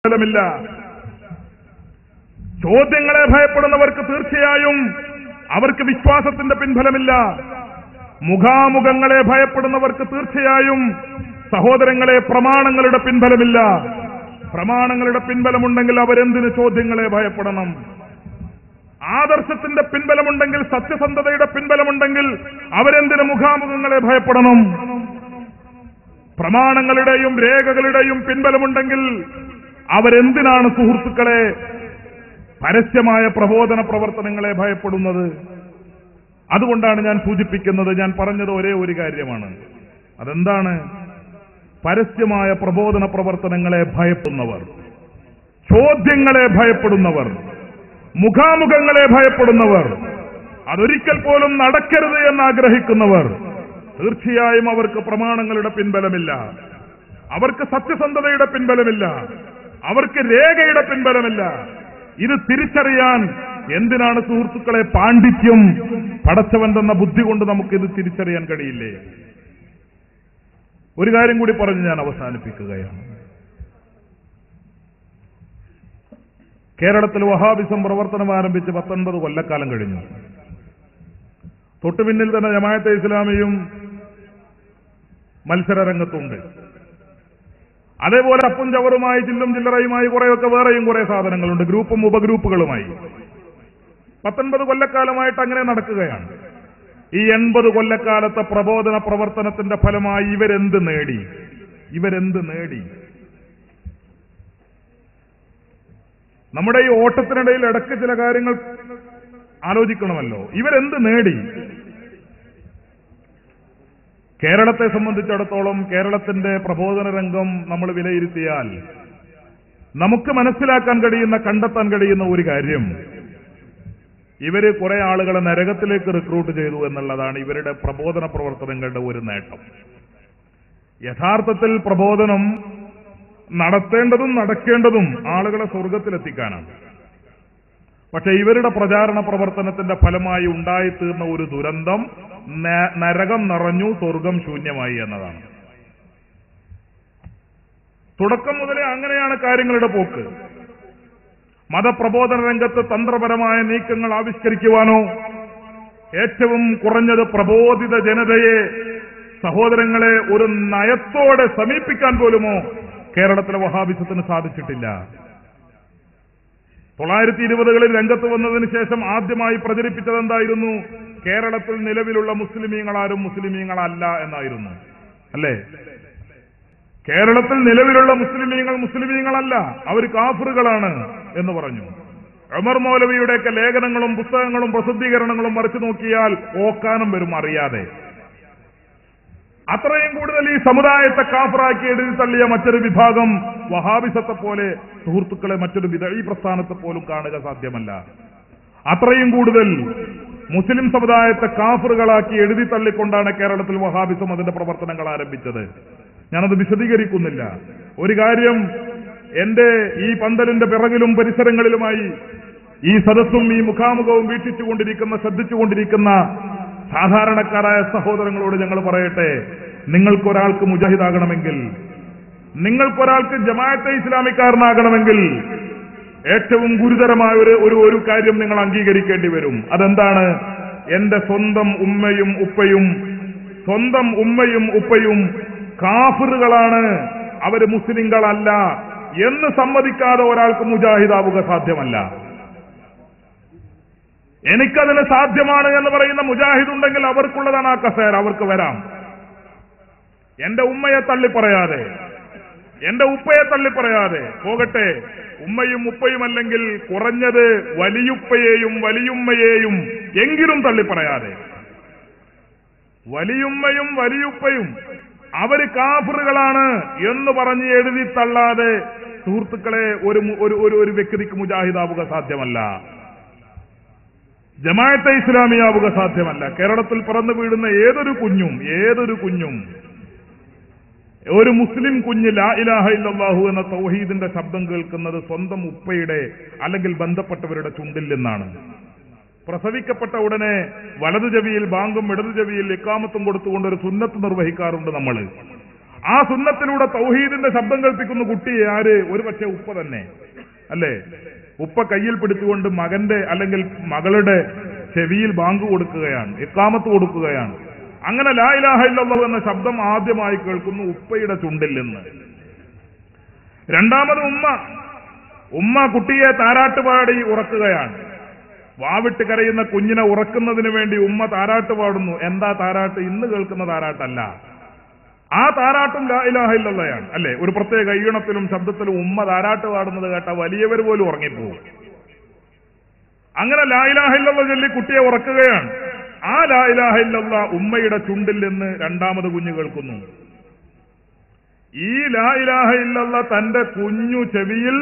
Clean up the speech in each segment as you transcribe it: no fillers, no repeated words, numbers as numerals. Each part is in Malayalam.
ഫലമില്ല. ചോദ്യങ്ങളെ ഭയപ്പെടുന്നവർക്ക് തീർച്ചയായും അവർക്ക് വിശ്വാസത്തിന്റെ പിൻഫലമില്ല. മുഖാമുഖങ്ങളെ ഭയപ്പെടുന്നവർക്ക് തീർച്ചയായും സഹോദരങ്ങളെ പ്രമാണങ്ങളുടെ പിൻഫലമില്ല. പ്രമാണങ്ങളുടെ പിൻബലമുണ്ടെങ്കിൽ അവരെന്തിന് ചോദ്യങ്ങളെ ഭയപ്പെടണം? ആദർശത്തിന്റെ പിൻബലമുണ്ടെങ്കിൽ, സത്യസന്ധതയുടെ പിൻബലമുണ്ടെങ്കിൽ അവരെന്തിന് മുഖാമുഖങ്ങളെ ഭയപ്പെടണം? പ്രമാണങ്ങളുടെയും രേഖകളുടെയും പിൻബലമുണ്ടെങ്കിൽ അവരെന്തിനാണ് സുഹൃത്തുക്കളെ പരസ്യമായ പ്രബോധന പ്രവർത്തനങ്ങളെ ഭയപ്പെടുന്നത്? അതുകൊണ്ടാണ് ഞാൻ സൂചിപ്പിക്കുന്നത്, ഞാൻ പറഞ്ഞത് ഒരേ ഒരു കാര്യമാണ്. അതെന്താണ്? പരസ്യമായ പ്രബോധന പ്രവർത്തനങ്ങളെ ഭയപ്പെടുന്നവർ, ചോദ്യങ്ങളെ ഭയപ്പെടുന്നവർ, മുഖാമുഖങ്ങളെ ഭയപ്പെടുന്നവർ, അതൊരിക്കൽ പോലും നടക്കരുത് എന്ന് ആഗ്രഹിക്കുന്നവർ, തീർച്ചയായും അവർക്ക് പ്രമാണങ്ങളുടെ പിൻബലമില്ല, അവർക്ക് സത്യസന്ധതയുടെ പിൻബലമില്ല, അവർക്ക് രേഖയുടെ പിൻബലമില്ല. ഇത് തിരിച്ചറിയാൻ എന്തിനാണ് സുഹൃത്തുക്കളെ പാണ്ഡിത്യം? പടച്ചവൻ തന്ന ബുദ്ധി കൊണ്ട് നമുക്കിത് തിരിച്ചറിയാൻ കഴിയില്ലേ? ഒരു കാര്യം കൂടി പറഞ്ഞ് ഞാൻ അവസാനിപ്പിക്കുകയാണ്. കേരളത്തിൽ വഹാബിസം പ്രവർത്തനം ആരംഭിച്ച് 19 കൊല്ലക്കാലം കഴിഞ്ഞു. തൊട്ടുപിന്നിൽ തന്നെ ജമാഅത്തെ ഇസ്ലാമിയും മത്സര രംഗത്തുണ്ട്. അതേപോലെ അപ്പും ചവറുമായി ചില്ലും ചില്ലറയുമായി കുറെയൊക്കെ വേറെയും കുറെ സാധനങ്ങളുണ്ട്, ഗ്രൂപ്പും ഉപഗ്രൂപ്പുകളുമായി. 19 കൊല്ലക്കാലമായിട്ട് അങ്ങനെ നടക്കുകയാണ്. ഈ 80 കൊല്ലക്കാലത്തെ പ്രബോധന പ്രവർത്തനത്തിന്റെ ഫലമായി ഇവരെന്ത് നേടി? നമ്മുടെ ഈ ഓട്ടത്തിനിടയിൽ ഇടയ്ക്ക് ചില കാര്യങ്ങൾ ആലോചിക്കണമല്ലോ. ഇവരെന്ത് നേടി? കേരളത്തെ സംബന്ധിച്ചിടത്തോളം കേരളത്തിന്റെ പ്രബോധന രംഗം നമ്മൾ വിലയിരുത്തിയാൽ നമുക്ക് മനസ്സിലാക്കാൻ കഴിയുന്ന, കണ്ടെത്താൻ കഴിയുന്ന ഒരു കാര്യം, ഇവര് കുറെ ആളുകളെ നരകത്തിലേക്ക് റിക്രൂട്ട് ചെയ്തു എന്നുള്ളതാണ് ഇവരുടെ പ്രബോധന പ്രവർത്തനങ്ങളുടെ ഒരു നേട്ടം. യഥാർത്ഥത്തിൽ പ്രബോധനം നടത്തേണ്ടതും നടക്കേണ്ടതും ആളുകളെ സ്വർഗത്തിലെത്തിക്കാനാണ്. പക്ഷെ ഇവരുടെ പ്രചാരണ പ്രവർത്തനത്തിന്റെ ഫലമായി ഉണ്ടായിത്തീർന്ന ഒരു ദുരന്തം, നരകം നിറഞ്ഞു, സ്വർഗം ശൂന്യമായി എന്നതാണ്. തുടക്കം മുതലേ അങ്ങനെയാണ് കാര്യങ്ങളുടെ പോക്ക്. മതപ്രബോധന രംഗത്ത് തന്ത്രപരമായ നീക്കങ്ങൾ ആവിഷ്കരിക്കുവാനോ, ഏറ്റവും കുറഞ്ഞത് പ്രബോധിത ജനതയെ, സഹോദരങ്ങളെ ഒരു നയത്തോടെ സമീപിക്കാൻ പോലുമോ കേരളത്തിലെ വഹാബിസത്തിന് സാധിച്ചിട്ടില്ല. 1920കളിൽ രംഗത്ത് വന്നതിന് ശേഷം ആദ്യമായി പ്രചരിപ്പിച്ചത് എന്തായിരുന്നു? കേരളത്തിൽ നിലവിലുള്ള മുസ്ലിമീങ്ങളാരും മുസ്ലിമീങ്ങളല്ല എന്നായിരുന്നു, അല്ലേ? കേരളത്തിൽ നിലവിലുള്ള മുസ്ലിമീങ്ങളല്ല, അവർ കാഫിറുകളാണ് എന്ന് പറഞ്ഞു. ഉമർ മൗലവിയുടെയൊക്കെ ലേഖനങ്ങളും പുസ്തകങ്ങളും പ്രസിദ്ധീകരണങ്ങളും മറിച്ചു നോക്കിയാൽ ഓക്കാനം വരും അറിയാതെ. അത്രയും കൂടുതൽ ഈ സമുദായത്തെ കാഫിറാക്കി എഴുതി തള്ളിയ മറ്റൊരു വിഭാഗം വഹാബിസത്തെ പോലെ സുഹൃത്തുക്കളെ മറ്റൊരു ഈ പ്രസ്ഥാനത്തെ പോലും കാണുക സാധ്യമല്ല. അത്രയും കൂടുതൽ മുസ്ലിം സമുദായത്തെ കാഫിറുകളാക്കി എഴുതി തള്ളിക്കൊണ്ടാണ് കേരളത്തിൽ വഹാബിസം അതിന്റെ പ്രവർത്തനങ്ങൾ ആരംഭിച്ചത്. ഞാനത് വിശദീകരിക്കുന്നില്ല. ഒരു കാര്യം, എന്റെ ഈ പന്തലിന്റെ പിറകിലും പരിസരങ്ങളിലുമായി ഈ സദസ്സും ഈ മുഖാമുഖവും വീക്ഷിച്ചുകൊണ്ടിരിക്കുന്ന, ശ്രദ്ധിച്ചുകൊണ്ടിരിക്കുന്ന സാധാരണക്കാരായ സഹോദരങ്ങളോട് ഞങ്ങൾ പറയട്ടെ, നിങ്ങൾക്കൊരാൾക്ക് മുജാഹിദാകണമെങ്കിൽ, നിങ്ങൾക്കൊരാൾക്ക് ജമാഅത്തെ ഇസ്ലാമിക്കാരനാകണമെങ്കിൽ ഏറ്റവും ഗുരുതരമായ ഒരു കാര്യം നിങ്ങൾ അംഗീകരിക്കേണ്ടി വരും. അതെന്താണ്? എന്റെ സ്വന്തം ഉമ്മയും ഉപ്പയും കാഫിറുകളാണ്, അവര് മുസ്ലിങ്ങളല്ല എന്ന് സമ്മതിക്കാതെ ഒരാൾക്ക് മുജാഹിദാവുക സാധ്യമല്ല. എനിക്കതിന് സാധ്യമാണ് എന്ന് പറയുന്ന മുജാഹിദ് ഉണ്ടെങ്കിൽ അവർക്കുള്ളതാണ് ആ കസേര, അവർക്ക് വരാം. എന്റെ ഉമ്മയെ തള്ളിപ്പറയാതെ, എന്റെ ഉപ്പയെ തള്ളിപ്പറയാതെ പോകട്ടെ. ഉമ്മയും ഉപ്പയും അല്ലെങ്കിൽ കുറഞ്ഞത് വലിയുപ്പയെയും വലിയുമ്മയെയും എങ്കിലും തള്ളിപ്പറയാതെ, വലിയുമ്മയും വലിയുപ്പയും അവര് കാഫിറുകളാണ് എന്ന് പറഞ്ഞ് എഴുതി തള്ളാതെ സുഹൃത്തുക്കളെ ഒരു വ്യക്തിക്ക് മുജാഹിദാവുക സാധ്യമല്ല, ജമാഅത്തെ ഇസ്ലാമിയാവുക സാധ്യമല്ല. കേരളത്തിൽ പിറന്നു വീഴുന്ന ഏതൊരു കുഞ്ഞും ഒരു മുസ്ലിം കുഞ്ഞ് ലാ ഇലാഹ ഇല്ലല്ലാഹു എന്ന തൗഹീദിന്റെ ശബ്ദം കേൾക്കുന്നത് സ്വന്തം ഉപ്പയുടെ അല്ലെങ്കിൽ ബന്ധപ്പെട്ടവരുടെ ചുണ്ടിൽ നിന്നാണ്. പ്രസവിക്കപ്പെട്ട ഉടനെ വലതു ചെവിയിൽ ബാങ്കും ഇടതു ചെവിയിൽ ഇഖാമത്തും കൊടുത്തുകൊണ്ട് ഒരു സുന്നത്ത് നിർവഹിക്കാറുണ്ട് നമ്മൾ. ആ സുന്നത്തിലൂടെ തൗഹീദിന്റെ ശബ്ദം കേൾപ്പിക്കുന്ന കുട്ടിയെ ആര്? ഒരു പക്ഷേ ഉപ്പ തന്നെ, അല്ലേ? ഉപ്പ കയ്യിൽ പിടിച്ചുകൊണ്ട് മകന്റെ അല്ലെങ്കിൽ മകളുടെ ചെവിയിൽ ബാങ്ക് കൊടുക്കുകയാണ്, ഇഖാമത്ത് കൊടുക്കുകയാണ്. അങ്ങനെ ലാ ഇലാഹ ഇല്ലല്ലാഹ് എന്ന ശബ്ദം ആദ്യമായി കേൾക്കുന്നു ഉപ്പയുടെ ചുണ്ടിൽ നിന്ന്. രണ്ടാമത് ഉമ്മ കുട്ടിയെ താരാട്ട് പാടി ഉറക്കുകയാണ്. വാവിട്ട് കരയുന്ന കുഞ്ഞിനെ ഉറക്കുന്നതിന് വേണ്ടി ഉമ്മ താരാട്ട് പാടുന്നു. എന്താ താരാട്ട്? ഇന്ന് കേൾക്കുന്ന താരാട്ടല്ല. ആ താരാട്ടും ലാ ഇലാഹ ഇല്ലല്ലാഹയാണ്, അല്ലേ? ഒരു പ്രത്യേക ഈണത്തിലും ശബ്ദത്തിലും ഉമ്മ താരാട്ട് പാടുന്നത് കേട്ട വലിയവർ പോലും ഉറങ്ങിപ്പോകും. അങ്ങനെ ലാ ഇലാഹ ഇല്ലല്ലാഹ് ചൊല്ലി കുട്ടിയെ ഉറക്കുകയാണ്. ആ ലാ ഇലാഹ ഇല്ലല്ലാഹ് ഉമ്മയുടെ ചുണ്ടിൽ നിന്ന് രണ്ടാമത് കുഞ്ഞ് കേൾക്കുന്നു. ഈ ലാ ഇലാഹ ഇല്ലല്ലാഹ് തന്റെ കുഞ്ഞു ചെവിയിൽ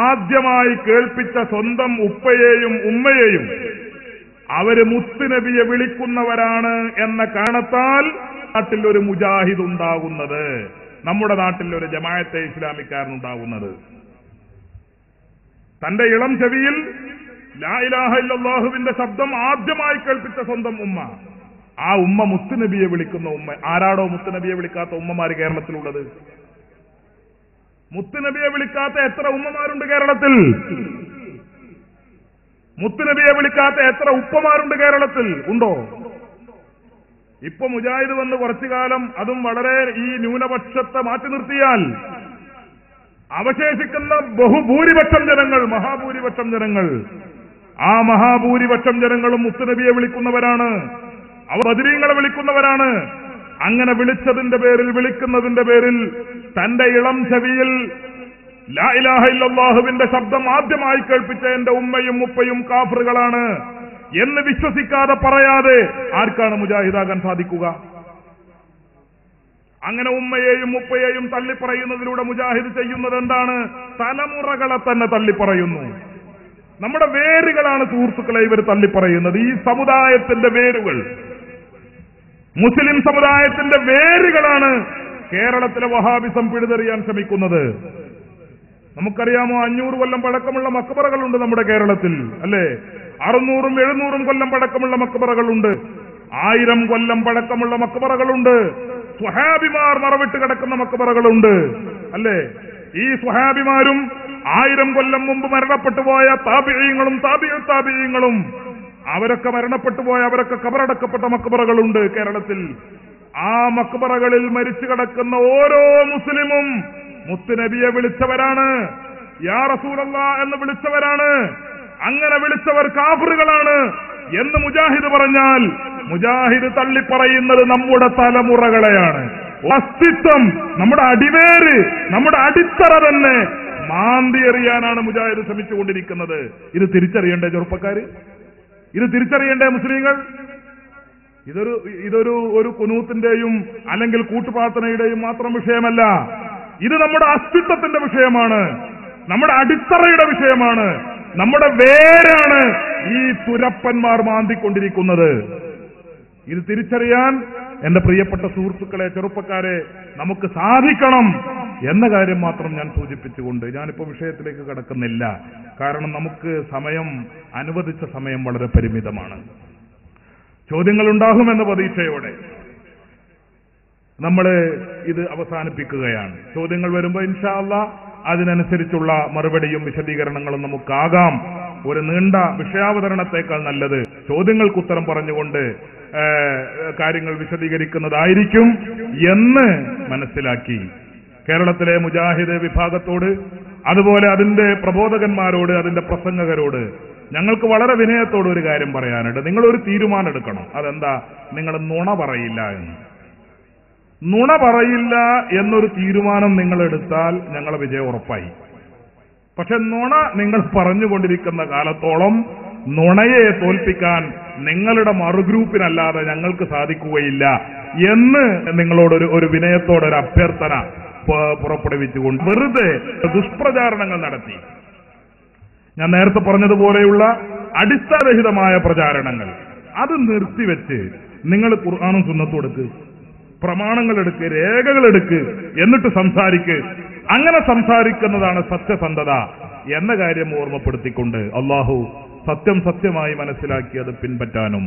ആദ്യമായി കേൾപ്പിച്ച സ്വന്തം ഉപ്പയെയും ഉമ്മയെയും അവര് മുത്തുനബിയെ വിളിക്കുന്നവരാണ് എന്ന കാരണത്താൽ നാട്ടിൽ ഒരു മുജാഹിദ് ഉണ്ടാകുന്നത്, നമ്മുടെ നാട്ടിൽ ഒരു ജമാഅത്തെ ഇസ്ലാമിക്കാരനുണ്ടാകുന്നത്. തന്റെ ഇളം ചെവിയിൽ ലാ ഇലാഹ ഇല്ലല്ലാഹുവിന്റെ ശബ്ദം ആദ്യമായി കേൾപ്പിച്ച സ്വന്തം ഉമ്മ, ആ ഉമ്മ മുത്തുനബിയെ വിളിക്കുന്ന ഉമ്മ. ആരാടോ മുത്തുനബിയെ വിളിക്കാത്ത ഉമ്മമാര് കേരളത്തിലുള്ളത്? മുത്തുനബിയെ വിളിക്കാത്ത എത്ര ഉമ്മമാരുണ്ട് കേരളത്തിൽ? മുത്തുനബിയെ വിളിക്കാത്ത എത്ര ഉപ്പമാരുണ്ട് കേരളത്തിൽ? ഉണ്ടോ? ഇപ്പൊ മുജാഹിദ് വന്ന് കുറച്ചു കാലം, അതും വളരെ ഈ ന്യൂനപക്ഷത്തെ മാറ്റി നിർത്തിയാൽ അവശേഷിക്കുന്ന ബഹുഭൂരിപക്ഷം ജനങ്ങൾ, മഹാഭൂരിപക്ഷം ജനങ്ങൾ, ആ മഹാഭൂരിപക്ഷം ജനങ്ങളും മുത്തുനബിയെ വിളിക്കുന്നവരാണ്, അവർ ബദരീങ്ങളെ വിളിക്കുന്നവരാണ്. അങ്ങനെ വിളിക്കുന്നതിന്റെ പേരിൽ തന്റെ ഇളം ചെവിയിൽ ലാ ഇലാഹ ഇല്ലല്ലാഹുവിന്റെ ശബ്ദം ആദ്യമായി കേൾപ്പിച്ച എന്റെ ഉമ്മയും ഉപ്പയും കാഫറുകളാണ് എന്ന് വിശ്വസിക്കാതെ പറയാതെ ആർക്കാണ് മുജാഹിദാകാൻ സാധിക്കുക? അങ്ങനെ ഉമ്മയെയും ഉപ്പയെയും തള്ളിപ്പറയുന്നതിലൂടെ മുജാഹിദ് ചെയ്യുന്നത് എന്താണ്? തലമുറകളെ തന്നെ തള്ളിപ്പറയുന്നു. നമ്മുടെ വേരുകളാണ് സുഹൃത്തുക്കളെ ഇവർ തള്ളിപ്പറയുന്നത്. ഈ സമുദായത്തിന്റെ വേരുകൾ, മുസ്ലിം സമുദായത്തിന്റെ വേരുകളാണ് കേരളത്തിലെ വഹാബിസം പിഴുതെറിയാൻ ശ്രമിക്കുന്നത്. നമുക്കറിയാമോ, 500 കൊല്ലം പഴക്കമുള്ള മക്ബറകളുണ്ട് നമ്മുടെ കേരളത്തിൽ, അല്ലേ? 600ഉം 700ഉം കൊല്ലം പഴക്കമുള്ള മക്ബറകളുണ്ട്, 1000 കൊല്ലം പഴക്കമുള്ള മക്ബറകളുണ്ട്, സ്വഹാബിമാർ മറവിട്ട് കിടക്കുന്ന മക്ബറകളുണ്ട്, അല്ലേ? ഈ സ്വഹാബിമാരും 1000 കൊല്ലം മുമ്പ് മരണപ്പെട്ടു പോയ താബിഈങ്ങളും താബിഈങ്ങളും അവരൊക്കെ മരണപ്പെട്ടു പോയ, അവരൊക്കെ കബറടക്കപ്പെട്ട മക്ബറകളുണ്ട് കേരളത്തിൽ. ആ മക്ബറകളിൽ മരിച്ചു കിടക്കുന്ന ഓരോ മുസ്ലിമും മുത്തുനബിയെ വിളിച്ചവരാണ്, യാ റസൂലല്ലാഹ് എന്ന് വിളിച്ചവരാണ്. അങ്ങനെ വിളിച്ചവർ കാഫിറുകളാണ് എന്ന് മുജാഹിദ് പറഞ്ഞാൽ മുജാഹിദ് തള്ളിപ്പറയുന്നത് നമ്മുടെ തലമുറകളെയാണ്. അസ്തിത്വം, നമ്മുടെ അടിവേര്, നമ്മുടെ അടിത്തറ തന്നെ മാന്തി എറിയാനാണ് മുജാഹിദ് ശ്രമിച്ചുകൊണ്ടിരിക്കുന്നത്. ഇത് തിരിച്ചറിയണ്ടേ ചെറുപ്പക്കാര്? ഇത് തിരിച്ചറിയണ്ടേ മുസ്ലിങ്ങൾ? ഇതൊരു കുനൂത്തിന്റെയും അല്ലെങ്കിൽ കൂട്ടുപ്രാർത്ഥനയുടെയും മാത്രം വിഷയമല്ല. ഇത് നമ്മുടെ അസ്തിത്വത്തിന്റെ വിഷയമാണ്, നമ്മുടെ അടിത്തറയുടെ വിഷയമാണ്, നമ്മുടെ വേരാണ് ഈ തുരപ്പന്മാർ മാന്തിക്കൊണ്ടിരിക്കുന്നത്. ഇത് തിരിച്ചറിയാൻ എന്റെ പ്രിയപ്പെട്ട സുഹൃത്തുക്കളെ, ചെറുപ്പക്കാരെ, നമുക്ക് സാധിക്കണം എന്ന കാര്യം മാത്രം ഞാൻ സൂചിപ്പിച്ചുകൊണ്ട് ഞാനിപ്പോ വിഷയത്തിലേക്ക് കടക്കുന്നില്ല. കാരണം നമുക്ക് അനുവദിച്ച സമയം വളരെ പരിമിതമാണ്. ചോദ്യങ്ങൾ ഉണ്ടാകുമെന്ന പ്രതീക്ഷയോടെ നമ്മൾ ഇത് അവസാനിപ്പിക്കുകയാണ്. ചോദ്യങ്ങൾ വരുമ്പോൾ ഇൻഷാ അല്ലാഹ് അതിനനുസരിച്ചുള്ള മറുപടിയും വിശദീകരണങ്ങളും നമുക്കാകാം. ഒരു നീണ്ട വിഷയാവതരണത്തേക്കാൾ നല്ലത് ചോദ്യങ്ങൾക്ക് ഉത്തരം പറഞ്ഞുകൊണ്ട് കാര്യങ്ങൾ വിശദീകരിക്കുന്നതായിരിക്കും എന്ന് മനസ്സിലാക്കി കേരളത്തിലെ മുജാഹിദ് വിഭാഗത്തോട്, അതുപോലെ അതിന്റെ പ്രബോധകന്മാരോട്, അതിന്റെ പ്രസംഗകരോട് ഞങ്ങൾക്ക് വളരെ വിനയത്തോട് ഒരു കാര്യം പറയാനുണ്ട്. നിങ്ങളൊരു തീരുമാനം എടുക്കണം. അതെന്താ? നിങ്ങൾ നുണ പറയില്ല എന്ന്. നുണ പറയില്ല എന്നൊരു തീരുമാനം നിങ്ങൾ എടുത്താൽ ഞങ്ങളെ വിജയം ഉറപ്പായി. പക്ഷെ നുണ നിങ്ങൾ പറഞ്ഞുകൊണ്ടിരിക്കുന്ന കാലത്തോളം നുണയെ തോൽപ്പിക്കാൻ നിങ്ങളുടെ മറുഗ്രൂപ്പിനല്ലാതെ ഞങ്ങൾക്ക് സാധിക്കുകയില്ല എന്ന് നിങ്ങളോട് ഒരു വിനയത്തോടെ ഒരു അഭ്യർത്ഥന പുറപ്പെടുവിച്ചുകൊണ്ട് വെറുതെ ദുഷ്പ്രചാരണങ്ങൾ നടത്തി, ഞാൻ നേരത്തെ പറഞ്ഞതുപോലെയുള്ള അടിസ്ഥാനരഹിതമായ പ്രചാരണങ്ങൾ അത് നിർത്തിവെച്ച് നിങ്ങൾ ഖുർആനും സുന്നത്തും എടുക്ക്, പ്രമാണങ്ങൾ എടുക്ക്, രേഖകൾ എടുക്ക്, എന്നിട്ട് സംസാരിക്ക്. അങ്ങനെ സംസാരിക്കുന്നതാണ് സത്യസന്ധത എന്ന കാര്യം ഓർമ്മപ്പെടുത്തിക്കൊണ്ട് അല്ലാഹു സത്യം സത്യമായി മനസ്സിലാക്കിയത് പിൻപറ്റാനും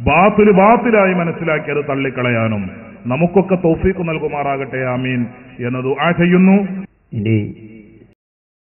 ബാത്തിലായി മനസ്സിലാക്കിയത് തള്ളിക്കളയാനും നമുക്കൊക്കെ തൗഫീഖ് നൽകുമാറാകട്ടെ. ആമീൻ എന്ന് ദുആ ചെയ്യുന്നു. ഇനി